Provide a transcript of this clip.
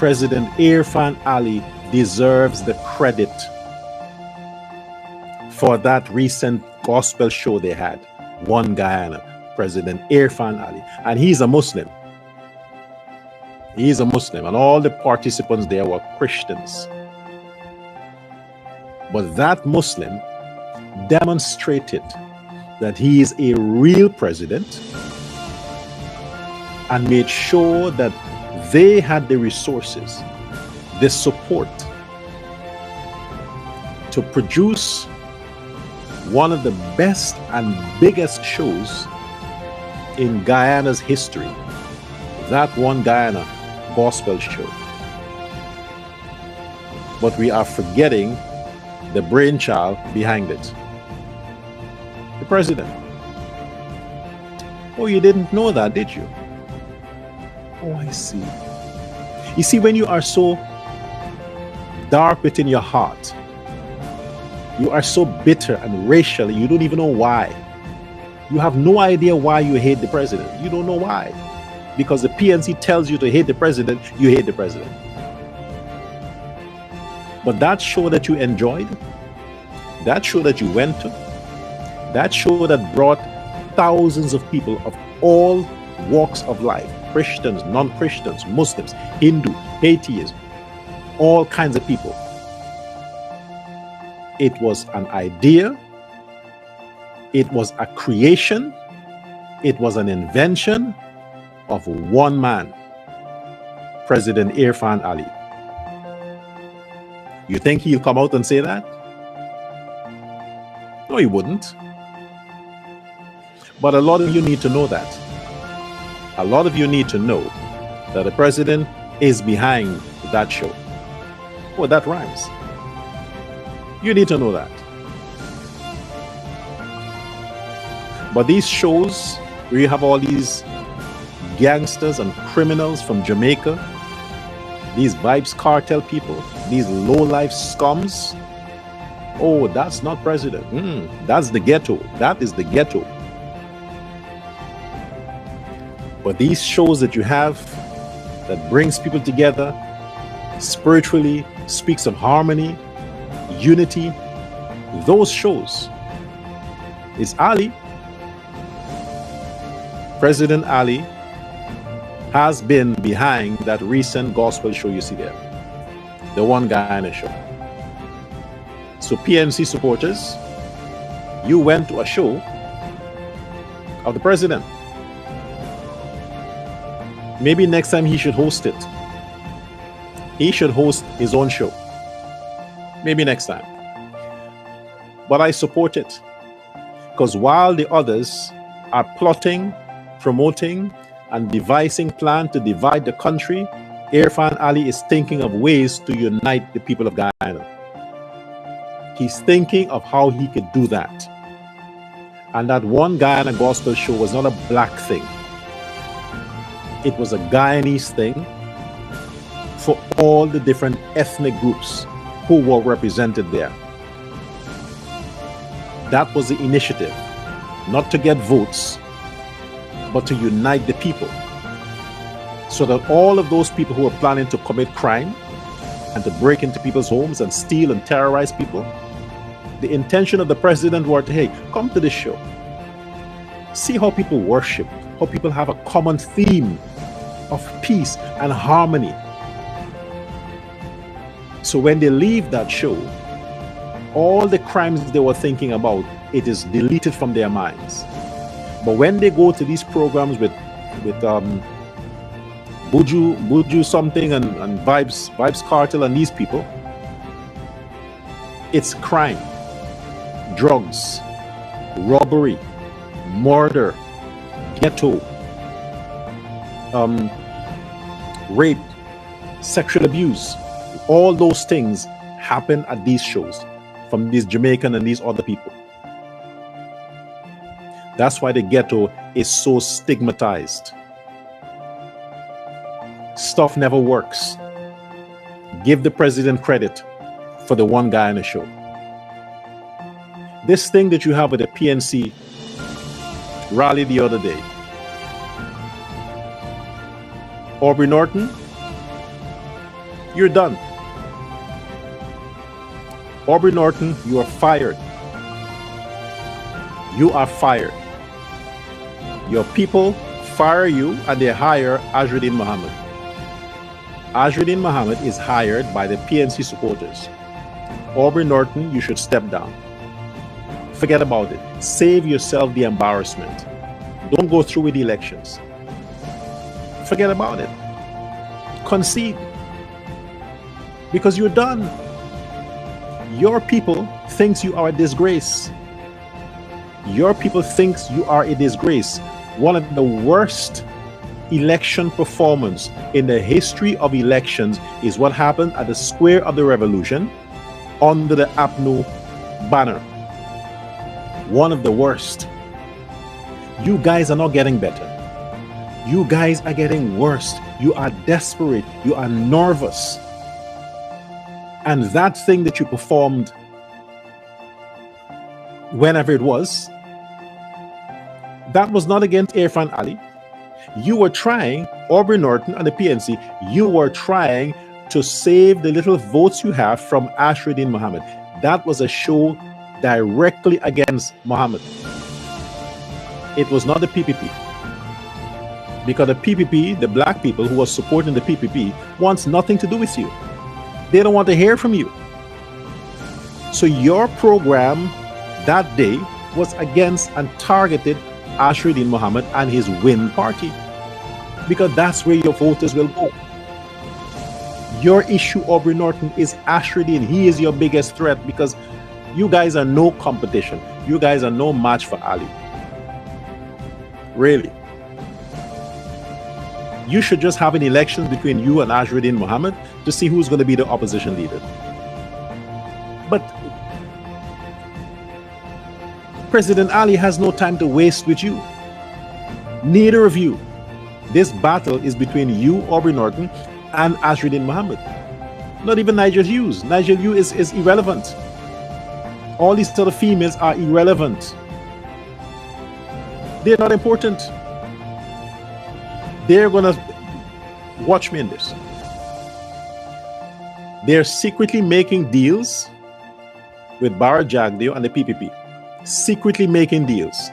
President Irfaan Ali deserves the credit for that recent gospel show they had, One Guyana, President Irfaan Ali. And he's a Muslim. He's a Muslim, and all the participants there were Christians. But that Muslim demonstrated that he is a real president and made sure that they had the resources, the support to produce one of the best and biggest shows in Guyana's history, that One Guyana gospel show. But we are forgetting the brainchild behind it, the president. Oh, you didn't know that, did you? Oh, I see. You see, when you are so dark within your heart, you are so bitter and racial, you don't even know why. You have no idea why you hate the president. You don't know why. Because the PNC tells you to hate the president, you hate the president. But that show that you enjoyed, that show that you went to, that show that brought thousands of people of all walks of life, Christians, non-Christians, Muslims, Hindu, atheists, all kinds of people. It was an idea, it was a creation, it was an invention of one man, President Irfaan Ali. You think he'll come out and say that? No, he wouldn't. But a lot of you need to know that. A lot of you need to know that the president is behind that show. Oh, that rhymes. You need to know that. But these shows where you have all these gangsters and criminals from Jamaica, these Vibes Cartel people, these low-life scums, oh, that's not president. That's the ghetto. That is the ghetto. But these shows that you have that brings people together spiritually, speaks of harmony, unity, those shows, it's Ali. President Ali has been behind that recent gospel show you see there, the One Guyana Show. So PNC supporters, you went to a show of the president. Maybe next time he should host it. He should host his own show. Maybe next time. But I support it. Because while the others are plotting, promoting, and devising plan to divide the country, Irfaan Ali is thinking of ways to unite the people of Guyana. He's thinking of how he could do that. And that One Guyana gospel show was not a black thing. It was a Guyanese thing for all the different ethnic groups who were represented there. That was the initiative, not to get votes, but to unite the people, so that all of those people who are planning to commit crime and to break into people's homes and steal and terrorize people, the intention of the president was, hey, come to this show. See how people worship, how people have a common theme of peace and harmony. So when they leave that show, all the crimes they were thinking about, it is deleted from their minds. But when they go to these programs with Buju something and Vibes Cartel and these people, it's crime, drugs, robbery, murder, ghetto, rape, sexual abuse. All those things happen at these shows from these Jamaican and these other people. That's why the ghetto is so stigmatized. Stuff never works. Give the president credit for the One Guyana Show. This thing that you have with the PNC rally the other day, Aubrey Norton, You're done. Aubrey Norton, you are fired. You are fired. Your people fire you and they hire Azruddin Mohammed. Azruddin Mohammed is hired by the PNC supporters. Aubrey Norton, you should step down. Forget about it. Save yourself the embarrassment. Don't go through with the elections. Forget about it. Concede. Because you're done. Your people thinks you are a disgrace. Your people thinks you are a disgrace. One of the worst election performance in the history of elections is what happened at the Square of the Revolution under the APNU banner. One of the worst. You guys are not getting better. You guys are getting worse. You are desperate. You are nervous. And that thing that you performed, whenever it was, that was not against Irfaan Ali. You were trying, Aubrey Norton and the PNC, you were trying to save the little votes you have from Azruddin Mohammed. That was a show directly against Mohammed. It was not the PPP. Because the PPP, the black people who are supporting the PPP, wants nothing to do with you. They don't want to hear from you. So your program that day was against and targeted Azruddin Mohammed and his Win party. Because that's where your voters will go. Your issue, Aubrey Norton, is Azruddin. He is your biggest threat because you guys are no competition. You guys are no match for Ali. Really. You should just have an election between you and Azruddin Mohammed to see who's going to be the opposition leader. But President Ali has no time to waste with you. Neither of you. This battle is between you, Aubrey Norton, and Azruddin Mohammed. Not even Nigel Hughes. Nigel Hughes is irrelevant. All these other females are irrelevant. They're not important. They're gonna watch me in this. They're secretly making deals with Bara Jagdeo and the PPP. Secretly making deals.